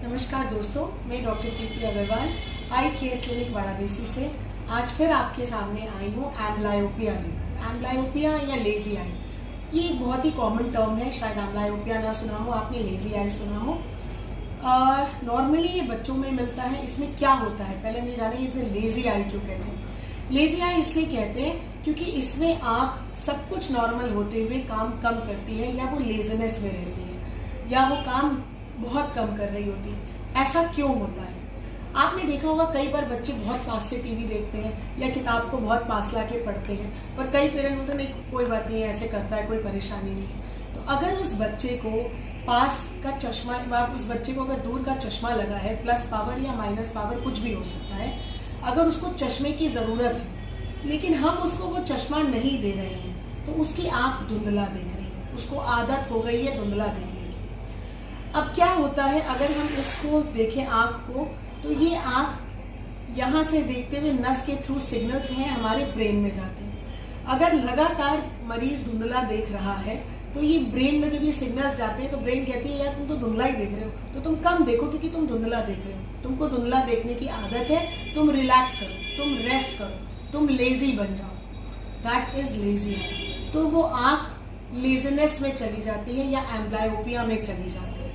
नमस्कार दोस्तों, मैं डॉक्टर प्रीति अग्रवाल आई केयर क्लिनिक वाराणसी से आज फिर आपके सामने आई हूँ एम्ब्लायोपिया लेकर। एम्ब्लायोपिया या लेजी आई, ये एक बहुत ही कॉमन टर्म है। शायद एम्ब्लायोपिया ना सुना हो आपने, लेजी आई सुना हो। नॉर्मली ये बच्चों में मिलता है। इसमें क्या होता है, पहले हम ये जानेंगे इसे लेजी आई क्यों कहते हैं। लेजी आई इसलिए कहते हैं क्योंकि इसमें आँख सब कुछ नॉर्मल होते हुए काम कम करती है, या वो लेजीनेस में रहती है, या वो काम बहुत कम कर रही होती है। ऐसा क्यों होता है? आपने देखा होगा कई बार बच्चे बहुत पास से टीवी देखते हैं या किताब को बहुत पास ला के पढ़ते हैं, पर कई पेरेंट होते हैं नहीं कोई बात नहीं है, ऐसे करता है, कोई परेशानी नहीं है। तो अगर उस बच्चे को पास का चश्मा, उस बच्चे को अगर दूर का चश्मा लगा है, प्लस पावर या माइनस पावर कुछ भी हो सकता है, अगर उसको चश्मे की ज़रूरत है लेकिन हम उसको वो चश्मा नहीं दे रहे हैं, तो उसकी आँख धुंधला दिख रही है, उसको आदत हो गई है धुंधला देखने की। अब क्या होता है, अगर हम इसको देखें आँख को, तो ये आँख यहाँ से देखते हुए नस के थ्रू सिग्नल्स हैं हमारे ब्रेन में जाते हैं। अगर लगातार मरीज धुंधला देख रहा है तो ये ब्रेन में जब ये सिग्नल्स जाते हैं तो ब्रेन कहती है यार तुम तो धुंधला ही देख रहे हो, तो तुम कम देखो क्योंकि तुम धुंधला देख रहे हो, तुमको धुंधला देखने की आदत है, तुम रिलैक्स करो, तुम रेस्ट करो, तुम लेजी बन जाओ। That is lazy I. तो वो आँख लेजीनेस में चली जाती है या एम्ब्लायोपिया में चली जाती है।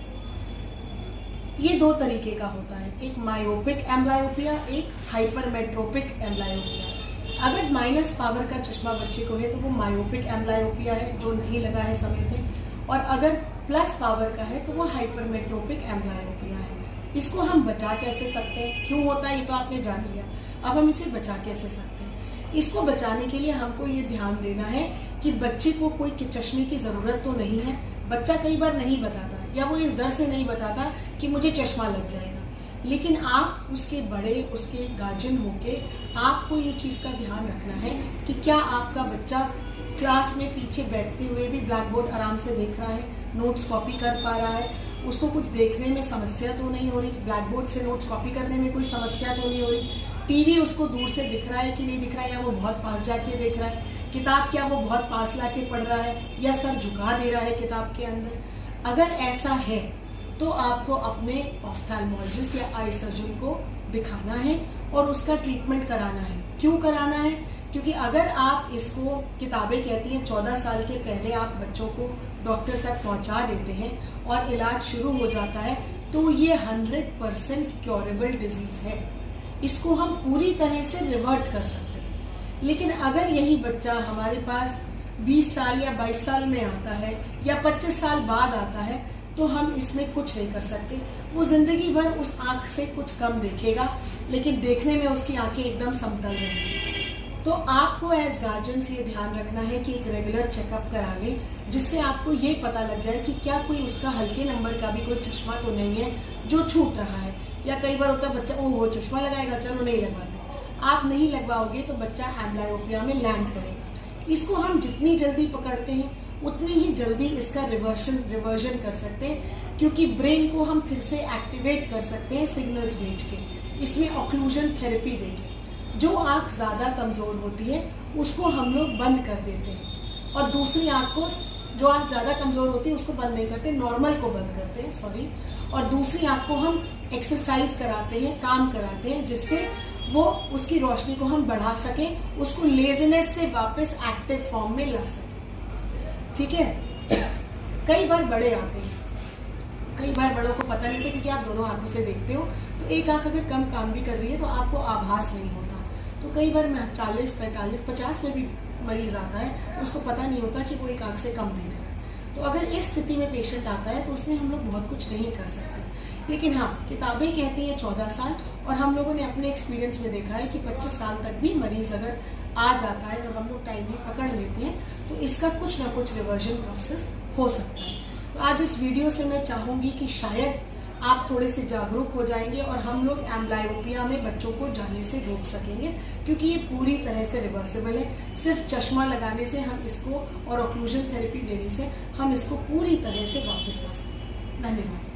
ये दो तरीके का होता है, एक मायोपिक एम्ब्लायोपिया, एक हाइपरमेट्रोपिक एम्ब्लायोपिया। अगर माइनस पावर का चश्मा बच्चे को है तो वो मायोपिक एम्ब्लायोपिया है जो नहीं लगा है समय पे, और अगर प्लस पावर का है तो वो हाइपरमेट्रोपिक एम्ब्लायोपिया है। इसको हम बचा कैसे सकते हैं, क्यों होता है ये तो आपने जान लिया, अब हम इसे बचा कैसे सकते हैं। इसको बचाने के लिए हमको ये ध्यान देना है कि बच्चे को कोई चश्मे की ज़रूरत तो नहीं है। बच्चा कई बार नहीं बताता, या वो इस डर से नहीं बताता कि मुझे चश्मा लग जाएगा, लेकिन आप उसके बड़े, उसके गार्जियन होके आपको ये चीज़ का ध्यान रखना है कि क्या आपका बच्चा क्लास में पीछे बैठते हुए भी ब्लैक बोर्ड आराम से देख रहा है, नोट्स कॉपी कर पा रहा है, उसको कुछ देखने में समस्या तो नहीं हो रही, ब्लैक बोर्ड से नोट्स कॉपी करने में कोई समस्या तो नहीं हो रही, टीवी उसको दूर से दिख रहा है कि नहीं दिख रहा है, या वो बहुत पास जाके देख रहा है, किताब क्या वो बहुत पास ला के पढ़ रहा है, या सर झुका दे रहा है किताब के अंदर। अगर ऐसा है तो आपको अपने ऑफ्थैल्मोलॉजिस्ट या आई सर्जन को दिखाना है और उसका ट्रीटमेंट कराना है। क्यों कराना है? क्योंकि अगर आप इसको, किताबें कहती हैं 14 साल के पहले आप बच्चों को डॉक्टर तक पहुंचा देते हैं और इलाज शुरू हो जाता है, तो ये 100% क्योरेबल डिजीज़ है। इसको हम पूरी तरह से रिवर्ट कर सकते हैं। लेकिन अगर यही बच्चा हमारे पास 20 साल या 22 साल में आता है या 25 साल बाद आता है, तो हम इसमें कुछ नहीं कर सकते। वो जिंदगी भर उस आँख से कुछ कम देखेगा, लेकिन देखने में उसकी आंखें एकदम समतल रहेंगी। तो आपको एज गार्जियंस ये ध्यान रखना है कि एक रेगुलर चेकअप करा लें, जिससे आपको ये पता लग जाए कि क्या कोई उसका हल्के नंबर का भी कोई चश्मा तो नहीं है जो छूट रहा है। या कई बार होता है बच्चा ओहो चश्मा लगाएगा, चलो नहीं लगवाते। आप नहीं लगवाओगे तो बच्चा एम्ब्लायोपिया में लैंड करेगा। इसको हम जितनी जल्दी पकड़ते हैं उतनी ही जल्दी इसका रिवर्जन कर सकते हैं, क्योंकि ब्रेन को हम फिर से एक्टिवेट कर सकते हैं सिग्नल्स भेज के, इसमें ऑक्लूजन थेरेपी देके। जो आँख ज़्यादा कमज़ोर होती है उसको हम लोग बंद कर देते हैं, और दूसरी आँख को, जो आँख ज़्यादा कमज़ोर होती है उसको बंद नहीं करते, नॉर्मल को बंद करते हैं, सॉरी, और दूसरी आँख को हम एक्सरसाइज कराते हैं, काम कराते हैं, जिससे वो उसकी रोशनी को हम बढ़ा सकें, उसको लेजीनेस से वापस एक्टिव फॉर्म में ला सकें। ठीक है। कई बार बड़े आते हैं, कई बार बड़ों को पता नहीं होता क्योंकि आप दोनों आंखों से देखते हो, तो एक आंख अगर कम काम भी कर रही है तो आपको आभास नहीं होता। तो कई बार 40, 45, 50 में भी मरीज आता है, उसको पता नहीं होता कि वो एक आंख से कम देख रहा है। तो अगर इस स्थिति में पेशेंट आता है तो उसमें हम लोग बहुत कुछ नहीं कर सकते। लेकिन हाँ, किताबें कहती हैं 14 साल, और हम लोगों ने अपने एक्सपीरियंस में देखा है कि 25 साल तक भी मरीज अगर आ जाता है और हम लोग टाइमली पकड़ लेते हैं तो इसका कुछ ना कुछ रिवर्जन प्रोसेस हो सकता है। तो आज इस वीडियो से मैं चाहूँगी कि शायद आप थोड़े से जागरूक हो जाएंगे और हम लोग एम्ब्लायोपिया में बच्चों को जाने से रोक सकेंगे, क्योंकि ये पूरी तरह से रिवर्सिबल है। सिर्फ चश्मा लगाने से हम इसको और ऑक्लूजन थेरेपी देने से हम इसको पूरी तरह से वापस ला सकते हैं। धन्यवाद।